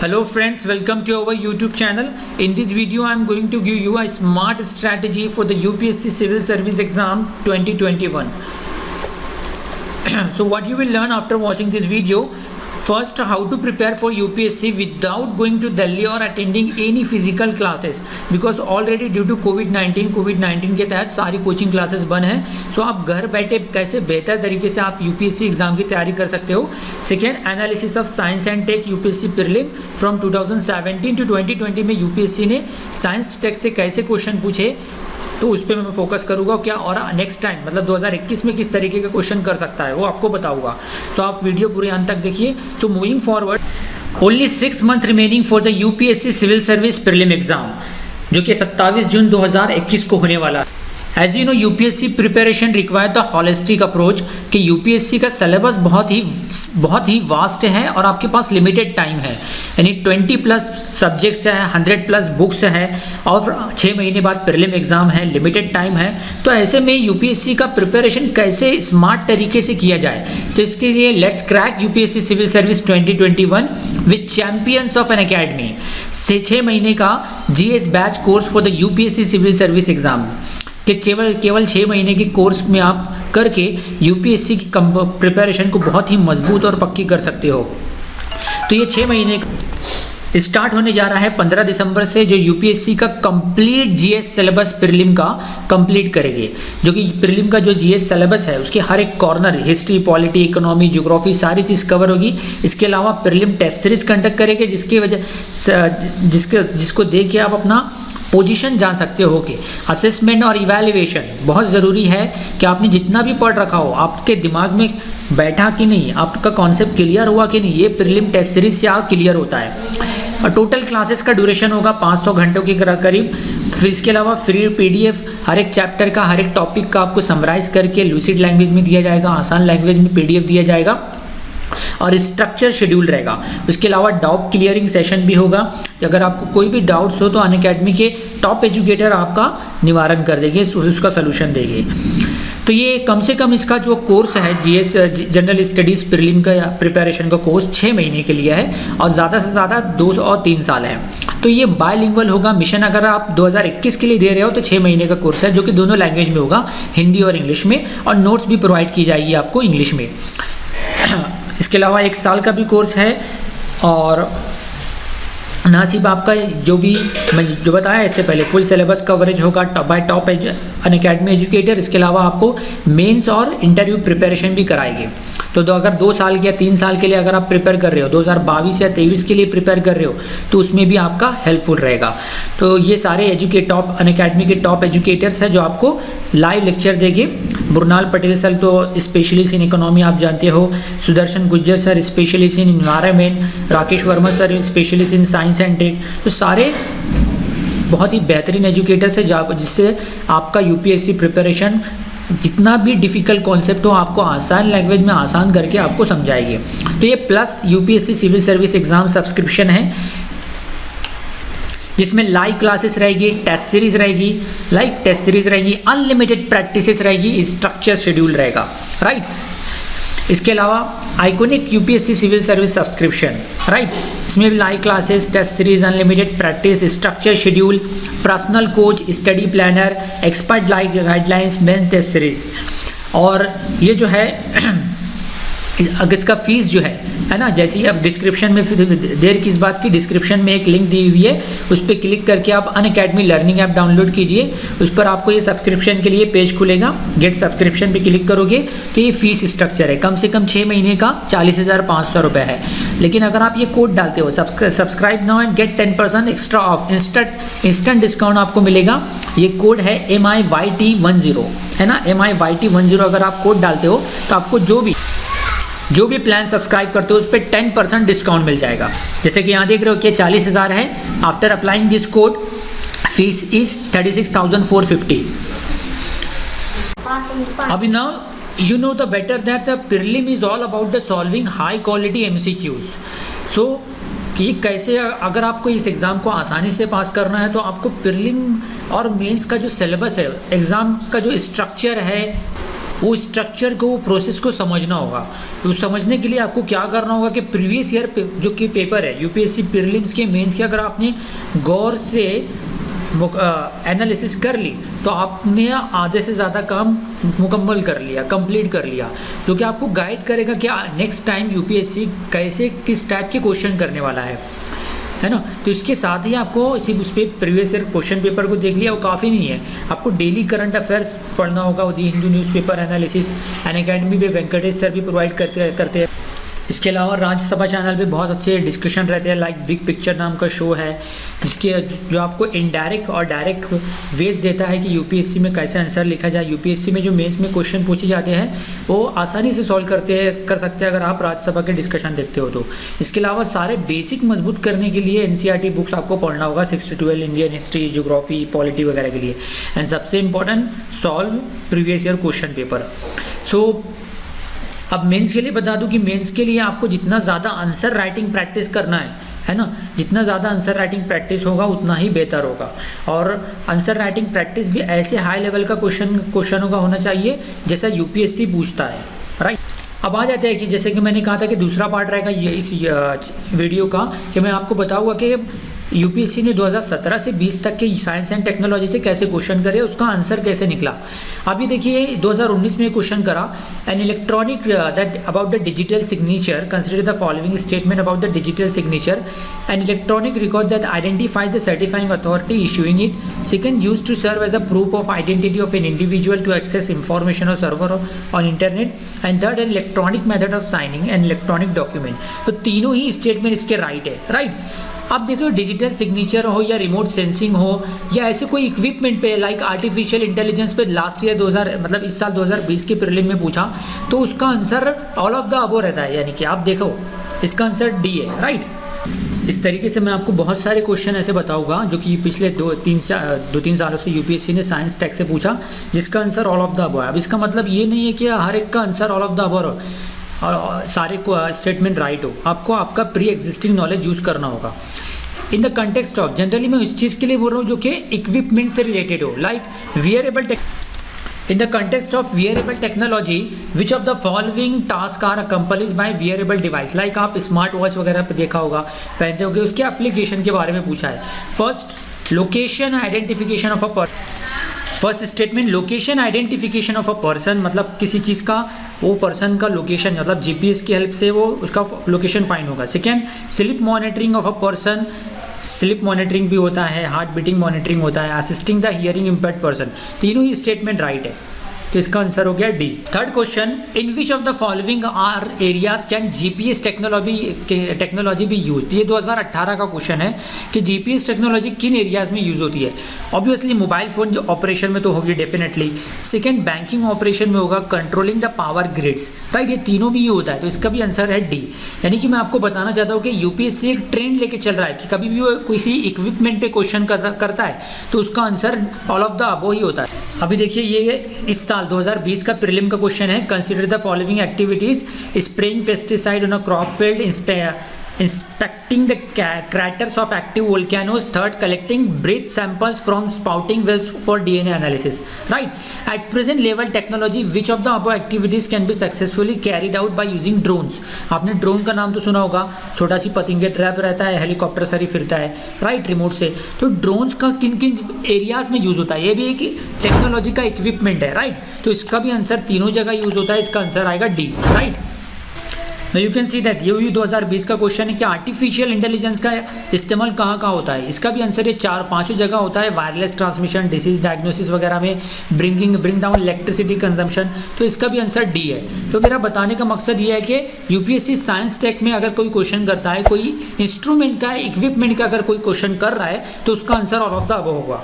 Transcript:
Hello friends, welcome to our YouTube channel. In this video I am going to give you a smart strategy for the UPSC Civil Service Exam 2021. So what you will learn after watching this video: first, how to prepare for UPSC without going to Delhi or attending any physical classes, because already due to COVID-19 के तहत सारी coaching classes बंद हैं. सो आप घर बैठे कैसे बेहतर तरीके से आप UPSC एग्जाम की तैयारी कर सकते हो. Second, analysis of science and tech UPSC prelim from 2017 to 2020 में UPSC ने साइंस टेक से कैसे क्वेश्चन पूछे, तो उस पर मैं फोकस करूँगा क्या, और नेक्स्ट टाइम मतलब 2021 में किस तरीके का क्वेश्चन कर सकता है वो आपको बताऊँगा. सो आप वीडियो पूरे अंत तक देखिए. So moving forward, only 6 month remaining for the UPSC civil service prelim exam, जो कि 27 जून 2021 को होने वाला है. As you know, UPSC preparation require the holistic approach कि UPSC का सिलेबस बहुत ही वास्ट है और आपके पास लिमिटेड टाइम है. यानी 20+ सब्जेक्ट्स है, 100+ बुक्स है और 6 महीने बाद प्रीलिम एग्जाम है, लिमिटेड टाइम है. तो ऐसे में UPSC का प्रिपरेशन कैसे स्मार्ट तरीके से किया जाए, तो इसके लिए let's crack UPSC civil service 2021 with champions of Unacademy से 6 महीने का GS batch course for the UPSC civil service exam कि केवल 6 महीने के कोर्स में आप करके UPSC की प्रिपरेशन को बहुत ही मजबूत और पक्की कर सकते हो. तो ये 6 महीने स्टार्ट होने जा रहा है 15 दिसंबर से, जो UPSC का कंप्लीट GS सिलेबस प्रीलिम का कंप्लीट करेंगे. जो कि प्रीलिम का जो GS सिलेबस है उसके हर एक corner, history, polity, economy, geography, सारी चीज़ कवर होगी. इसके अलावा प्रीलिम टेस्ट सीरीज कंडक्ट करेंगे, जिसको देख के आप अपना पोजीशन जान सकते हो. कि असेसमेंट और इवैल्यूएशन बहुत ज़रूरी है कि आपने जितना भी पढ़ रखा हो आपके दिमाग में बैठा कि नहीं, आपका कॉन्सेप्ट क्लियर हुआ कि नहीं, ये प्रीलिम टेस्ट सीरीज से आप क्लियर होता है. और टोटल क्लासेस का ड्यूरेशन होगा 500 घंटों के करीब. फिर इसके अलावा फ्री PDF हर एक चैप्टर का, हर एक टॉपिक का आपको समराइज करके लूसिड लैंग्वेज में दिया जाएगा, आसान लैंग्वेज में PDF दिया जाएगा और स्ट्रक्चर शेड्यूल रहेगा. उसके अलावा डाउट क्लियरिंग सेशन भी होगा. अगर आपको कोई भी डाउट्स हो तो अनअकैडमी के टॉप एजुकेटर आपका निवारण कर देंगे, उसका सोल्यूशन देंगे. तो ये कम से कम इसका जो कोर्स है GS जनरल स्टडीज़ प्रीलिम का प्रिपरेशन का कोर्स 6 महीने के लिए है और ज़्यादा से ज़्यादा 2 और 3 साल है. तो ये बायलिंगुअल होगा मिशन. अगर आप 2021 के लिए दे रहे हो तो 6 महीने का कोर्स है, जो कि दोनों लैंग्वेज में होगा, हिंदी और इंग्लिश में, और नोट्स भी प्रोवाइड की जाएगी आपको इंग्लिश में. इसके अलावा 1 साल का भी कोर्स है. और ना सिर्फ आपका जो बताया इससे पहले फुल सिलेबस कवरेज होगा बाय टॉप अनअकैडमी एजुकेटर. इसके अलावा आपको मेंस और इंटरव्यू प्रिपरेशन भी कराएंगे. तो अगर 2 साल या 3 साल के लिए अगर आप प्रिपेयर कर रहे हो, 2022 या 23 के लिए प्रिपेयर कर रहे हो, तो उसमें भी आपका हेल्पफुल रहेगा. तो ये सारे टॉप अनअकैडमी के टॉप एजुकेटर्स हैं जो आपको लाइव लेक्चर देंगे. ब्रुनाल पटेल सर तो स्पेशलिस्ट इन इकोनॉमी आप जानते हो, Sudarshan Gujjar sir specialist in environment, Rakesh Verma sir specialist in science and tech. तो सारे बहुत ही बेहतरीन एजुकेटर्स है जिससे आपका UPSC प्रिपरेशन जितना भी डिफ़िकल्ट कॉन्सेप्ट हो आपको आसान लैंग्वेज में आसान करके आपको समझाएंगे. तो ये plus UPSC civil service exam subscription है, जिसमें लाइव क्लासेस रहेगी, टेस्ट सीरीज रहेगी, अनलिमिटेड प्रैक्टिसेस रहेगी, स्ट्रक्चर शेड्यूल रहेगा, राइट. इसके अलावा iconic UPSC civil service subscription, right. इसमें भी live classes, test series, unlimited practice, structure schedule, personal coach, study planner, expert guidelines, mains test series. और ये जो है अगर इसका फीस जो है ना, जैसे ही अब डिस्क्रिप्शन में, फिर देर किस बात की, डिस्क्रिप्शन में एक लिंक दी हुई है, उस पर क्लिक करके आप अनअकैडमी लर्निंग ऐप डाउनलोड कीजिए. उस पर आपको ये सब्सक्रिप्शन के लिए पेज खुलेगा. गेट सब्सक्रिप्शन पे क्लिक करोगे तो ये फीस स्ट्रक्चर है. कम से कम 6 महीने का 40,500 रुपये है. लेकिन अगर आप ये कोड डालते हो, subscribe now and get 10% extra off, instant discount आपको मिलेगा. ये कोड है MIYT10, है ना, MIYT10. अगर आप कोड डालते हो तो आपको जो भी प्लान सब्सक्राइब करते हो उस पर 10% डिस्काउंट मिल जाएगा. जैसे कि यहाँ देख रहे हो कि 40,000 है. After applying this code fees is 36,450. अभी now you know the better that the prelim is all about the solving high quality MCQs. So ये कैसे, अगर आपको इस एग्ज़ाम को आसानी से पास करना है तो आपको प्रीलिम और मेंस का जो सिलेबस है, एग्ज़ाम का जो स्ट्रक्चर है, वो स्ट्रक्चर को, वो प्रोसेस को समझना होगा। तो समझने के लिए आपको क्या करना होगा कि प्रीवियस ईयर जो कि पेपर है यूपीएससी प्रीलिम्स के, मेंस के, अगर आपने गौर से एनालिसिस कर ली तो आपने आधे से ज़्यादा काम मुकम्मल कर लिया, कंप्लीट कर लिया, जो कि आपको गाइड करेगा कि नेक्स्ट टाइम यूपीएससी कैसे, किस टाइप के क्वेश्चन करने वाला है ना। तो इसके साथ ही आपको सिर्फ उस पर प्रीवियस ईयर क्वेश्चन पेपर को देख लिया वो काफ़ी नहीं है, आपको डेली करंट अफेयर्स पढ़ना होगा। दी हिंदू न्यूज़पेपर एनालिसिस अनअकैडमी पे वेंकटेश सर भी प्रोवाइड करते हैं। इसके अलावा राज्यसभा चैनल पे बहुत अच्छे डिस्कशन रहते हैं, लाइक बिग पिक्चर नाम का शो है जिसके जो आपको इनडायरेक्ट और डायरेक्ट वेज देता है कि यूपीएससी में कैसे आंसर लिखा जाए। यूपीएससी में जो मेंस में क्वेश्चन पूछे जाते हैं वो आसानी से सॉल्व कर सकते हैं अगर आप राज्यसभा के डिस्कशन देखते हो तो। इसके अलावा सारे बेसिक मजबूत करने के लिए एनसीईआरटी बुक्स आपको पढ़ना होगा, 6 to 12 Indian history, geography, polity वगैरह के लिए। एंड सबसे important, solve previous year question paper. So अब मेंस के लिए बता दूं कि मेंस के लिए आपको जितना ज़्यादा आंसर राइटिंग प्रैक्टिस करना है ना, जितना ज़्यादा आंसर राइटिंग प्रैक्टिस होगा उतना ही बेहतर होगा। और आंसर राइटिंग प्रैक्टिस भी ऐसे हाई लेवल का क्वेश्चनों का होना चाहिए जैसा यूपीएससी पूछता है, राइट। अब आ जाते हैं कि जैसे कि मैंने कहा था कि दूसरा पार्ट रहेगा ये इस वीडियो का, कि मैं आपको बताऊंगा कि यूपीएससी ने 2017 से 20 तक के साइंस एंड टेक्नोलॉजी से कैसे क्वेश्चन करे, उसका आंसर कैसे निकला। अभी देखिए 2019 में क्वेश्चन करा, an electronic that about the digital signature, consider the following statement about the digital signature, an electronic record that identifies the certifying authority issuing it, second used to serve as a proof of identity of an individual to access information or server on internet, and third an electronic method of signing an electronic document. तो तीनों ही statement इसके right है, right. अब देखो digital signature हो या remote sensing हो या ऐसे कोई इक्विपमेंट पे, लाइक आर्टिफिशियल इंटेलिजेंस पे लास्ट ईयर 2000 मतलब इस साल 2020 के प्रीलिम में पूछा तो उसका answer all of the above रहता है, यानी कि आप देखो इसका आंसर डी है, राइट। इस तरीके से मैं आपको बहुत सारे क्वेश्चन ऐसे बताऊंगा जो कि पिछले 2-3 सालों से यूपीएससी ने साइंस टेक से पूछा जिसका answer all of the above है। अब इसका मतलब ये नहीं है कि हर एक का answer all of the above और सारे को स्टेटमेंट राइट हो, आपको आपका प्री एग्जिस्टिंग नॉलेज यूज़ करना होगा। इन द कंटेक्स्ट ऑफ, जनरली मैं उस चीज़ के लिए बोल रहा हूँ जो कि इक्विपमेंट से रिलेटेड हो, like wearable in the context of wearable technology which of the following task are accomplish by wearable device, like आप स्मार्ट वॉच वगैरह पे देखा होगा, पहनते होगे, उसके एप्लीकेशन के बारे में पूछा है। First location identification of a first statement, location identification of a person, मतलब किसी चीज़ का वो पर्सन का लोकेशन, मतलब जीपीएस की हेल्प से वो उसका लोकेशन फाइंड होगा। Second, slip monitoring of a person, slip monitoring भी होता है, हार्ट बीटिंग मॉनिटरिंग होता है, assisting the hearing impaired person, तीनों ही स्टेटमेंट राइट है, तो इसका आंसर हो गया D. Third question, in which of the following are areas can GPS technology be use. ये 2018 का क्वेश्चन है कि जीपीएस टेक्नोलॉजी किन एरियाज में यूज होती है। ऑब्वियसली मोबाइल फोन जो ऑपरेशन में तो होगी डेफिनेटली, सेकेंड बैंकिंग ऑपरेशन में होगा, controlling the power grids, right, ये तीनों भी ये होता है, तो इसका भी आंसर है डी। यानी कि मैं आपको बताना चाहता हूँ कि यूपीएससी एक ट्रेंड लेके चल रहा है कि कभी भी वो किसी इक्विपमेंट पे क्वेश्चन करता है तो उसका answer all of the above ही होता है। अभी देखिए ये इस साल 2020 का प्रीलिम का क्वेश्चन है, consider the following activities, spraying pesticide on a crop field, inspecting the craters of active volcanoes, third collecting breath samples from spouting wells for DNA analysis, right. At present level technology which of the above activities can be successfully carried out by using drones। आपने drone का नाम तो सुना होगा, छोटा सी पतंगे trap रहता है, हेलीकॉप्टर सर ही फिरता है, राइट, रिमोट से। तो ड्रोन्स का किन किन एरियाज में यूज होता है, ये भी एक टेक्नोलॉजी का इक्विपमेंट है, राइट। तो इसका भी आंसर तीनों जगह यूज होता है, इसका आंसर आएगा D, right. You can see that ये भी 2020 का क्वेश्चन है कि आर्टिफिशियल इंटेलिजेंस का इस्तेमाल कहाँ कहाँ होता है। इसका भी आंसर ये 4-5 जगह होता है, वायरलेस ट्रांसमिशन, डिसीज डायग्नोसिस वगैरह में, ब्रिंग डाउन इलेक्ट्रिसिटी कंजम्पशन, तो इसका भी आंसर डी है। तो मेरा बताने का मकसद ये है कि यूपीएससी साइंस टेक में अगर कोई क्वेश्चन करता है, कोई इंस्ट्रूमेंट का, इक्विपमेंट का अगर कोई क्वेश्चन कर रहा है तो उसका answer all of the above होगा।